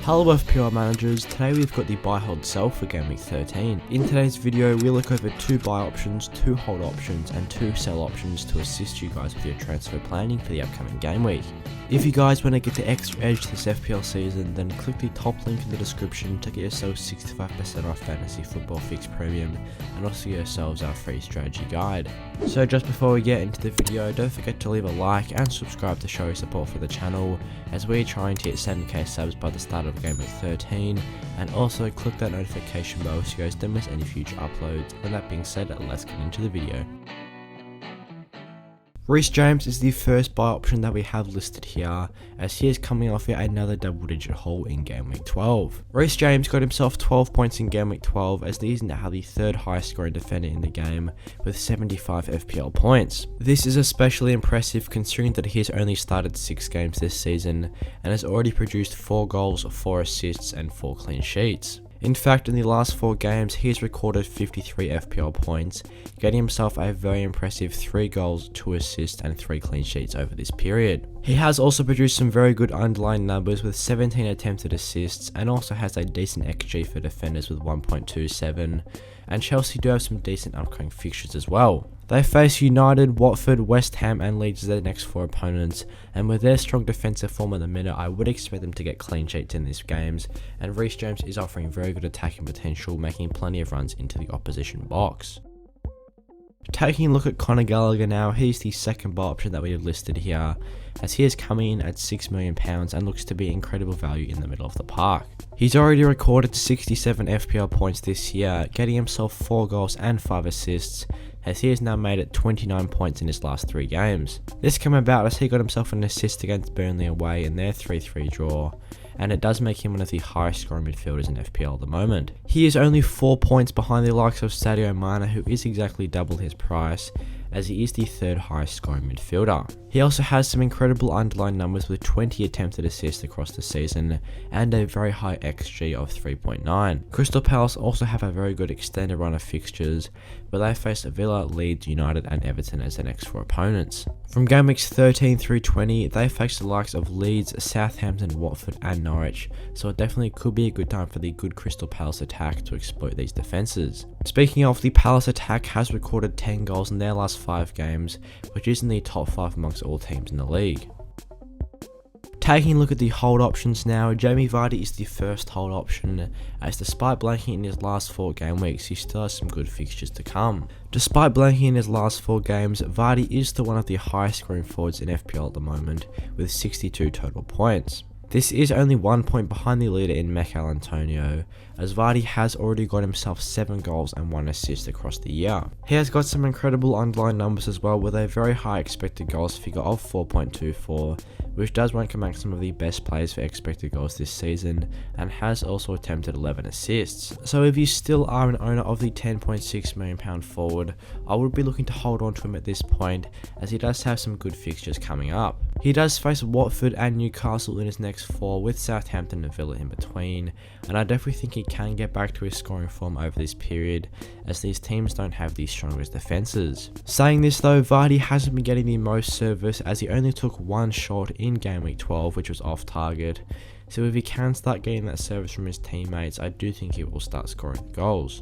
Hello FPL managers, today we've got the buy hold sell for game week 13. In today's video we look over 2 buy options, 2 hold options and 2 sell options to assist you guys with your transfer planning for the upcoming game week. If you guys want to get the extra edge this FPL season, then click the top link in the description to get yourself 65% off Fantasy Football Fix Premium and also yourselves our free strategy guide. So just before we get into the video, don't forget to leave a like and subscribe to show your support for the channel as we're trying to hit 7k subs by the start of game week 13, and also click that notification bell so you guys don't miss any future uploads. With that being said, let's get into the video. Reece James is the first buy option that we have listed here, as he is coming off yet another double-digit haul in game week 12. Reece James got himself 12 points in game week 12, as he is now the third highest scoring defender in the game with 75 FPL points. This is especially impressive considering that he has only started 6 games this season and has already produced 4 goals, 4 assists and 4 clean sheets. In fact, in the last 4 games, he has recorded 53 FPL points, getting himself a very impressive 3 goals, 2 assists and 3 clean sheets over this period. He has also produced some very good underlying numbers with 17 attempted assists and also has a decent XG for defenders with 1.27, and Chelsea do have some decent upcoming fixtures as well. They face United, Watford, West Ham and Leeds as their next 4 opponents, and with their strong defensive form in the minute, I would expect them to get clean sheets in these games, and Reece James is offering very good attacking potential, making plenty of runs into the opposition box. Taking a look at Conor Gallagher now, he's the second buy option that we have listed here, as he is coming in at £6 million and looks to be incredible value in the middle of the park. He's already recorded 67 FPL points this year, getting himself 4 goals and 5 assists, as he has now made it 29 points in his last 3 games. This came about as he got himself an assist against Burnley away in their 3-3 draw, and it does make him one of the highest scoring midfielders in FPL at the moment. He is only 4 points behind the likes of Sadio Mane, who is exactly double his price, as he is the 3rd highest scoring midfielder. He also has some incredible underlying numbers with 20 attempted assists across the season and a very high XG of 3.9. Crystal Palace also have a very good extended run of fixtures, where they face Villa, Leeds, United and Everton as their next 4 opponents. From game weeks 13 through 20, they face the likes of Leeds, Southampton, Watford and Norwich, so it definitely could be a good time for the good Crystal Palace attack to exploit these defences. Speaking of, the Palace attack has recorded 10 goals in their last 5 games, which is in the top 5 amongst all teams in the league. Taking a look at the hold options now, Jamie Vardy is the first hold option, as despite blanking in his last 4 game weeks, he still has some good fixtures to come. Despite blanking in his last 4 games, Vardy is still one of the highest scoring forwards in FPL at the moment, with 62 total points. This is only 1 point behind the leader in Mikel Antonio, as Vardy has already got himself 7 goals and 1 assist across the year. He has got some incredible underlying numbers as well, with a very high expected goals figure of 4.24, which does rank among some of the best players for expected goals this season, and has also attempted 11 assists. So if you still are an owner of the £10.6 million forward, I would be looking to hold on to him at this point, as he does have some good fixtures coming up. He does face Watford and Newcastle in his next 4, with Southampton and Villa in between, and I definitely think he can get back to his scoring form over this period, as these teams don't have the strongest defences. Saying this though, Vardy hasn't been getting the most service, as he only took 1 shot in game week 12, which was off target, so if he can start getting that service from his teammates, I do think he will start scoring goals.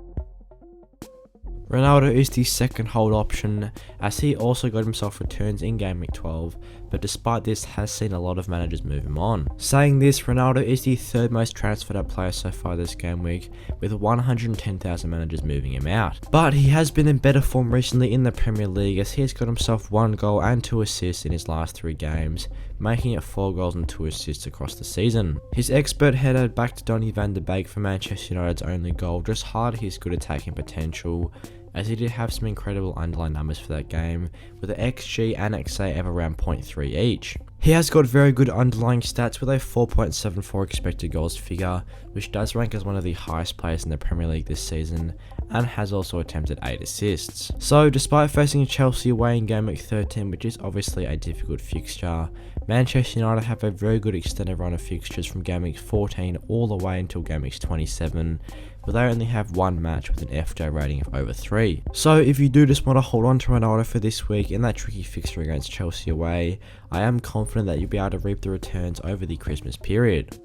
Ronaldo is the second hold option, as he also got himself returns in game week 12, but despite this has seen a lot of managers move him on. Saying this, Ronaldo is the 3rd most transferred out player so far this game week, with 110,000 managers moving him out. But he has been in better form recently in the Premier League, as he has got himself 1 goal and 2 assists in his last 3 games, making it 4 goals and 2 assists across the season. His expert header back to Donny van de Beek for Manchester United's only goal just highlighted his good attacking potential, as he did have some incredible underlying numbers for that game, with the XG and XA of around 0.3 each. He has got very good underlying stats with a 4.74 expected goals figure, which does rank as one of the highest players in the Premier League this season, and has also attempted 8 assists. So despite facing Chelsea away in game week 13, which is obviously a difficult fixture, Manchester United have a very good extended run of fixtures from game week 14 all the way until game week 27, but they only have 1 match with an FJ rating of over 3. So if you do just want to hold on to Ronaldo for this week in that tricky fixture against Chelsea away, I am confident that you'll be able to reap the returns over the Christmas period.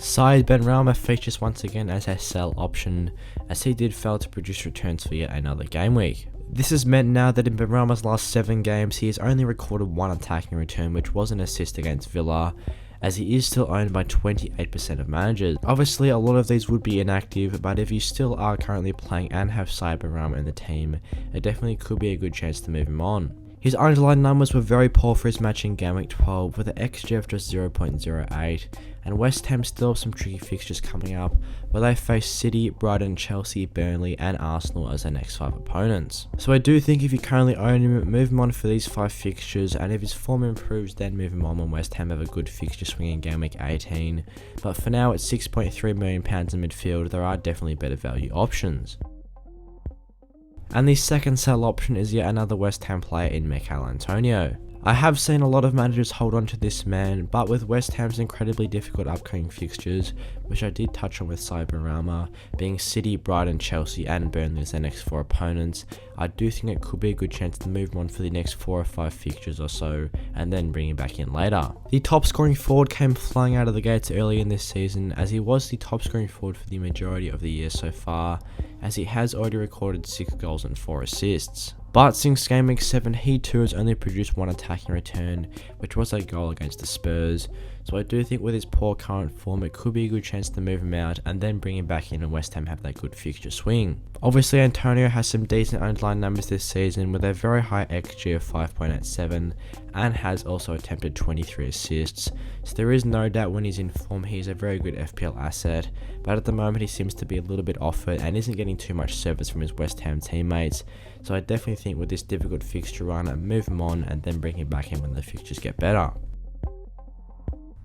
Said Benrahma features once again as a sell option, as he did fail to produce returns for yet another game week. This has meant now that in Benrahma's last 7 games, he has only recorded 1 attacking return, which was an assist against Villa, as he is still owned by 28% of managers. Obviously, a lot of these would be inactive, but if you still are currently playing and have Said Benrahma in the team, it definitely could be a good chance to move him on. His underlying numbers were very poor for his match in Game Week 12, with an XG of just 0.08, and West Ham still have some tricky fixtures coming up, where they face City, Brighton, Chelsea, Burnley and Arsenal as their next 5 opponents. So I do think if you currently own him, move him on for these 5 fixtures, and if his form improves, then move him on when West Ham have a good fixture swing in Game Week 18. But for now, at £6.3 million in midfield, there are definitely better value options. And the second sell option is yet another West Ham player in Michail Antonio. I have seen a lot of managers hold on to this man, but with West Ham's incredibly difficult upcoming fixtures, which I did touch on with Said Benrahma, being City, Brighton, Chelsea and Burnley as their next 4 opponents, I do think it could be a good chance to move him on for the next 4 or 5 fixtures or so, and then bring him back in later. The top scoring forward came flying out of the gates early in this season, as he was the top scoring forward for the majority of the year so far, as he has already recorded 6 goals and 4 assists. But since Game Week 7, he too has only produced 1 attacking return, which was a goal against the Spurs. So I do think with his poor current form, it could be a good chance to move him out and then bring him back in and West Ham have that good fixture swing. Obviously, Antonio has some decent underlying numbers this season with a very high XG of 5.87 and has also attempted 23 assists. So there is no doubt when he's in form, he's a very good FPL asset, but at the moment he seems to be a little bit off it and isn't getting too much service from his West Ham teammates. So I definitely think with this difficult fixture run, move him on and then bring him back in when the fixtures get better.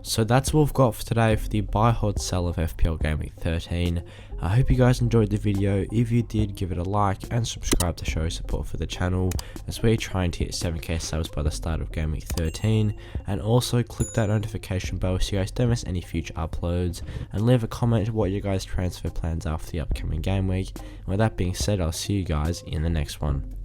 So that's what we've got for today for the buy, hold, sell of FPL Game Week 13. I hope you guys enjoyed the video. If you did, give it a like and subscribe to show support for the channel as we're trying to hit 7k subs by the start of Game Week 13. And also click that notification bell so you guys don't miss any future uploads, and leave a comment what your guys' transfer plans are for the upcoming game week. And with that being said, I'll see you guys in the next one.